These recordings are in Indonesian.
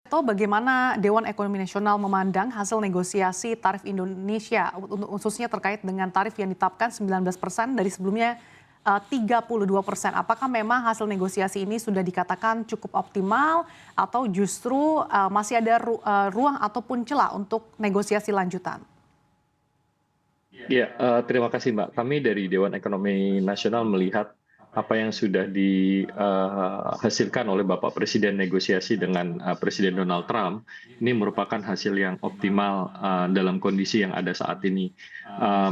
Atau bagaimana Dewan Ekonomi Nasional memandang hasil negosiasi tarif Indonesia, khususnya terkait dengan tarif yang ditetapkan 19% dari sebelumnya 32%. Apakah memang hasil negosiasi ini sudah dikatakan cukup optimal atau justru masih ada ruang ataupun celah untuk negosiasi lanjutan? Ya, terima kasih Mbak. Kami dari Dewan Ekonomi Nasional melihat apa yang sudah dihasilkan oleh Bapak Presiden negosiasi dengan Presiden Donald Trump, ini merupakan hasil yang optimal dalam kondisi yang ada saat ini.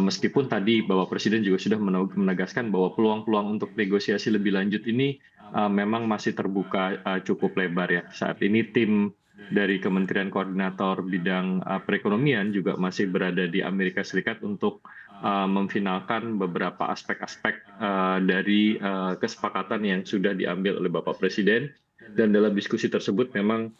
Meskipun tadi Bapak Presiden juga sudah menegaskan bahwa peluang-peluang untuk negosiasi lebih lanjut ini memang masih terbuka cukup lebar ya. Saat ini tim dari Kementerian Koordinator Bidang Perekonomian juga masih berada di Amerika Serikat untuk memfinalkan beberapa aspek-aspek dari kesepakatan yang sudah diambil oleh Bapak Presiden. Dan dalam diskusi tersebut memang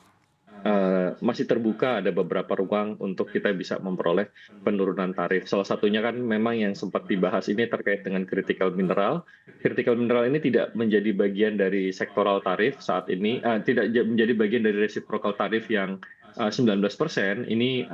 masih terbuka, ada beberapa ruang untuk kita bisa memperoleh penurunan tarif. Salah satunya kan memang yang sempat dibahas ini terkait dengan critical mineral. Critical mineral ini tidak menjadi bagian dari sektoral tarif saat ini, tidak menjadi bagian dari reciprocal tarif yang 19%. Ini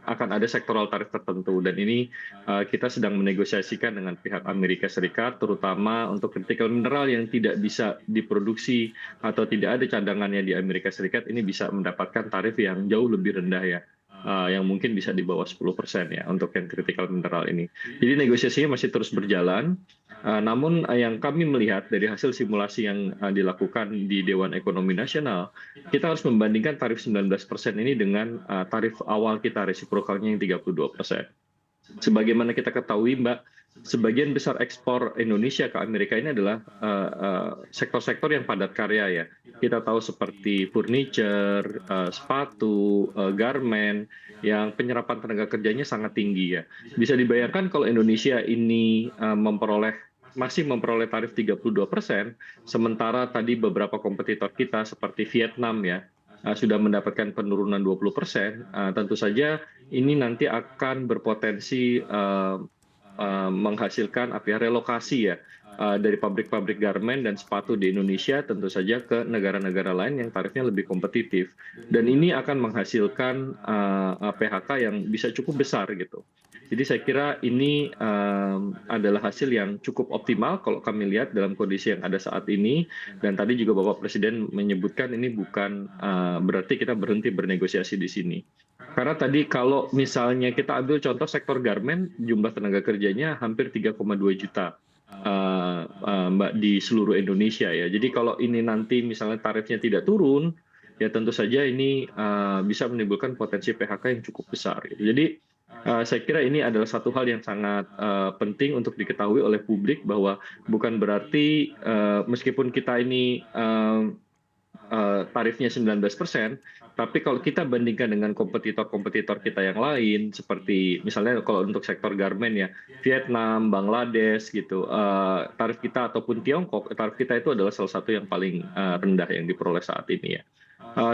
akan ada sektoral tarif tertentu, dan ini kita sedang menegosiasikan dengan pihak Amerika Serikat, terutama untuk critical mineral yang tidak bisa diproduksi atau tidak ada cadangannya di Amerika Serikat, ini bisa mendapatkan tarif yang jauh lebih rendah ya, yang mungkin bisa di bawah 10% ya untuk yang critical mineral ini. Jadi negosiasinya masih terus berjalan, namun yang kami melihat dari hasil simulasi yang dilakukan di Dewan Ekonomi Nasional, kita harus membandingkan tarif 19% ini dengan tarif awal kita resiprokalnya yang 32%. Sebagaimana kita ketahui, Mbak, sebagian besar ekspor Indonesia ke Amerika ini adalah sektor-sektor yang padat karya ya. Kita tahu seperti furniture, sepatu, garment, yang penyerapan tenaga kerjanya sangat tinggi ya. Bisa dibayangkan kalau Indonesia ini masih memperoleh tarif 32%, sementara tadi beberapa kompetitor kita seperti Vietnam ya, sudah mendapatkan penurunan 20%, tentu saja ini nanti akan berpotensi menghasilkan relokasi ya, dari pabrik-pabrik garment dan sepatu di Indonesia tentu saja ke negara-negara lain yang tarifnya lebih kompetitif. Dan ini akan menghasilkan PHK yang bisa cukup besar gitu. Jadi saya kira ini adalah hasil yang cukup optimal kalau kami lihat dalam kondisi yang ada saat ini. Dan tadi juga Bapak Presiden menyebutkan ini bukan berarti kita berhenti bernegosiasi di sini. Karena tadi kalau misalnya kita ambil contoh sektor garment, jumlah tenaga kerjanya hampir 3,2 juta. Mbak, di seluruh Indonesia ya. Jadi kalau ini nanti misalnya tarifnya tidak turun, ya tentu saja ini bisa menimbulkan potensi PHK yang cukup besar gitu. Jadi saya kira ini adalah satu hal yang sangat penting untuk diketahui oleh publik, bahwa bukan berarti meskipun kita ini tarifnya 19%, tapi kalau kita bandingkan dengan kompetitor-kompetitor kita yang lain, seperti misalnya kalau untuk sektor garment ya, Vietnam, Bangladesh gitu, tarif kita ataupun Tiongkok, tarif kita itu adalah salah satu yang paling rendah yang diperoleh saat ini ya.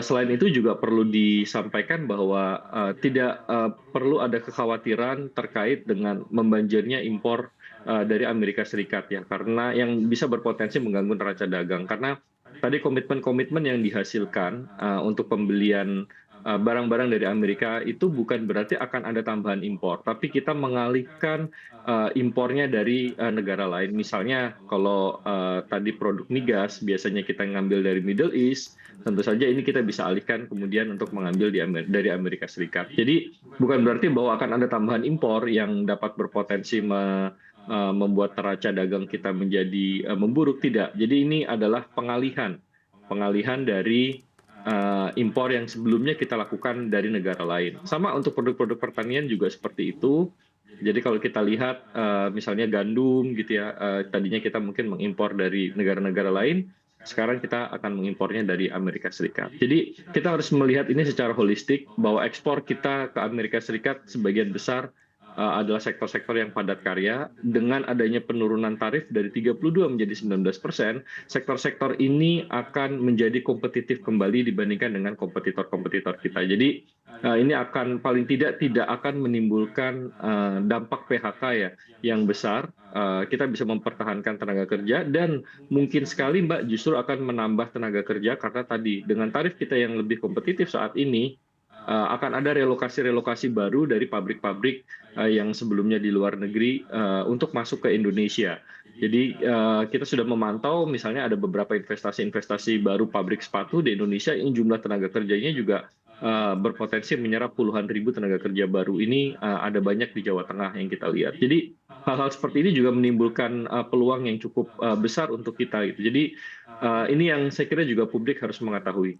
Selain itu juga perlu disampaikan bahwa tidak perlu ada kekhawatiran terkait dengan membanjirnya impor dari Amerika Serikat ya, karena yang bisa berpotensi mengganggu neraca dagang. Karena tadi komitmen-komitmen yang dihasilkan untuk pembelian barang-barang dari Amerika itu bukan berarti akan ada tambahan impor, tapi kita mengalihkan impornya dari negara lain. Misalnya kalau tadi produk migas biasanya kita ngambil dari Middle East, tentu saja ini kita bisa alihkan kemudian untuk mengambil dari Amerika Serikat. Jadi bukan berarti bahwa akan ada tambahan impor yang dapat berpotensi membuat neraca dagang kita menjadi memburuk, tidak. Jadi ini adalah pengalihan dari impor yang sebelumnya kita lakukan dari negara lain. Sama untuk produk-produk pertanian juga seperti itu. Jadi kalau kita lihat misalnya gandum gitu ya, tadinya kita mungkin mengimpor dari negara-negara lain, sekarang kita akan mengimpornya dari Amerika Serikat. Jadi kita harus melihat ini secara holistik, bahwa ekspor kita ke Amerika Serikat sebagian besar adalah sektor-sektor yang padat karya. Dengan adanya penurunan tarif dari 32 menjadi 19%, sektor-sektor ini akan menjadi kompetitif kembali dibandingkan dengan kompetitor-kompetitor kita. Jadi ini akan paling tidak akan menimbulkan dampak PHK ya yang besar. Kita bisa mempertahankan tenaga kerja dan mungkin sekali Mbak justru akan menambah tenaga kerja karena tadi dengan tarif kita yang lebih kompetitif saat ini akan ada relokasi-relokasi baru dari pabrik-pabrik yang sebelumnya di luar negeri untuk masuk ke Indonesia. Jadi kita sudah memantau misalnya ada beberapa investasi-investasi baru pabrik sepatu di Indonesia yang jumlah tenaga kerjanya juga berpotensi menyerap puluhan ribu tenaga kerja baru. Ini ada banyak di Jawa Tengah yang kita lihat. Jadi hal-hal seperti ini juga menimbulkan peluang yang cukup besar untuk kita gitu. Jadi ini yang saya kira juga publik harus mengetahui.